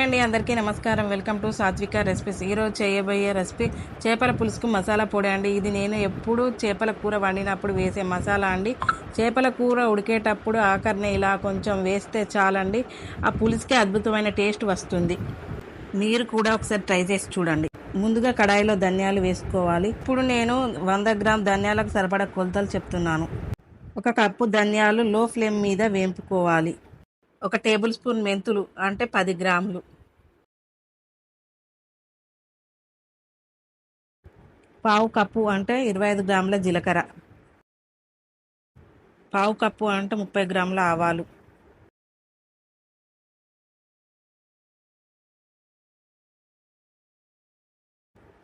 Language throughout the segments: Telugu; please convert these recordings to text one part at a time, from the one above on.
హాయ్ అండి, అందరికీ నమస్కారం. వెల్కమ్ టు సాత్విక రెసిపీస్. ఈరోజు చేయబోయే రెసిపీ చేపల పులుసుకు మసాలా పొడి అండి. ఇది నేను ఎప్పుడు చేపల కూర వండినప్పుడు వేసే మసాలా అండి. చేపల కూర ఉడికేటప్పుడు ఆఖరిని ఇలా కొంచెం వేస్తే చాలండి, ఆ పులుసుకి అద్భుతమైన టేస్ట్ వస్తుంది. మీరు కూడా ఒకసారి ట్రై చేసి చూడండి. ముందుగా కడాయిలో ధనియాలు వేసుకోవాలి. ఇప్పుడు నేను 100 గ్రామ్ ధనియాలకు సరిపడా కొలతలు చెప్తున్నాను. 1 కప్పు ధనియాలు లో ఫ్లేమ్ మీద వేపుకోవాలి. 1 టేబుల్ స్పూన్ మెంతులు అంటే 10 గ్రాములు. పావు కప్పు అంటే 25 గ్రాముల జీలకర్ర. పావు కప్పు అంటే 30 గ్రాముల ఆవాలు.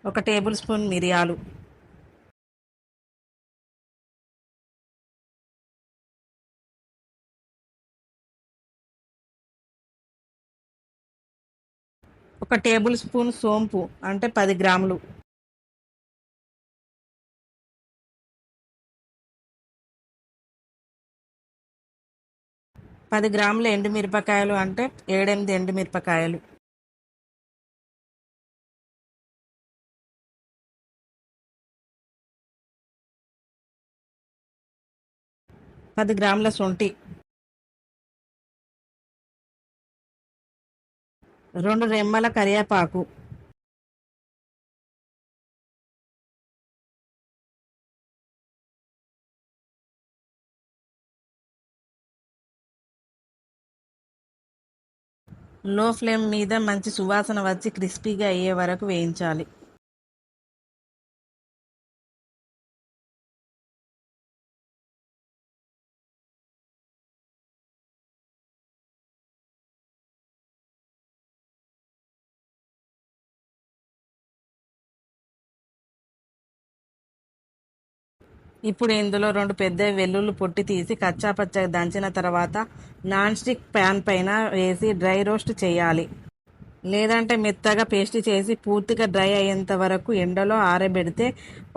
1 టేబుల్ స్పూన్ మిరియాలు. 1 టేబుల్ స్పూన్ సోంపు అంటే 10 గ్రాములు. 10 గ్రాముల ఎండుమిరపకాయలు అంటే 7-8 ఎండుమిరపకాయలు. 10 గ్రాముల శొంఠి. 2 రెమ్మల కరివేపాకు. లో ఫ్లేమ్ మీద మంచి సువాసన వచ్చి క్రిస్పీగా అయ్యే వరకు వేయించాలి. ఇప్పుడు ఇందులో 2 పెద్ద వెల్లుల్లి పొట్టి తీసి కచ్చాపచ్చగా దంచిన తర్వాత నాన్ స్టిక్ ప్యాన్ పైన వేసి డ్రై రోస్ట్ చేయాలి. లేదంటే మెత్తగా పేస్ట్ చేసి పూర్తిగా డ్రై అయ్యేంత వరకు ఎండలో ఆరబెడితే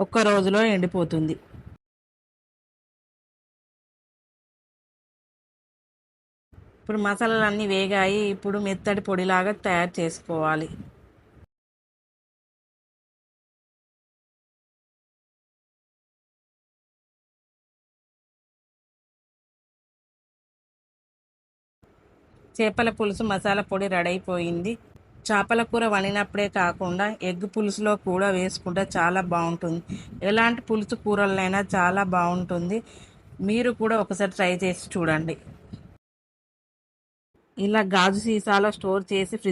1 రోజులో ఎండిపోతుంది. ఇప్పుడు మసాలాలు అన్నీ వేగాయి. ఇప్పుడు మెత్తటి పొడిలాగా తయారు చేసుకోవాలి. చేపల పులుసు మసాలా పొడి రెడీ అయిపోయింది. చేపల కూర వండినప్పుడే కాకుండా ఎగ్ పులుసులో కూడా వేసుకుంటే చాలా బాగుంటుంది. ఎలాంటి పులుసు కూరలైనా చాలా బాగుంటుంది. మీరు కూడా ఒకసారి ట్రై చేసి చూడండి. ఇలా గాజు సీసాలో స్టోర్ చేసి ఫ్రిడ్జ్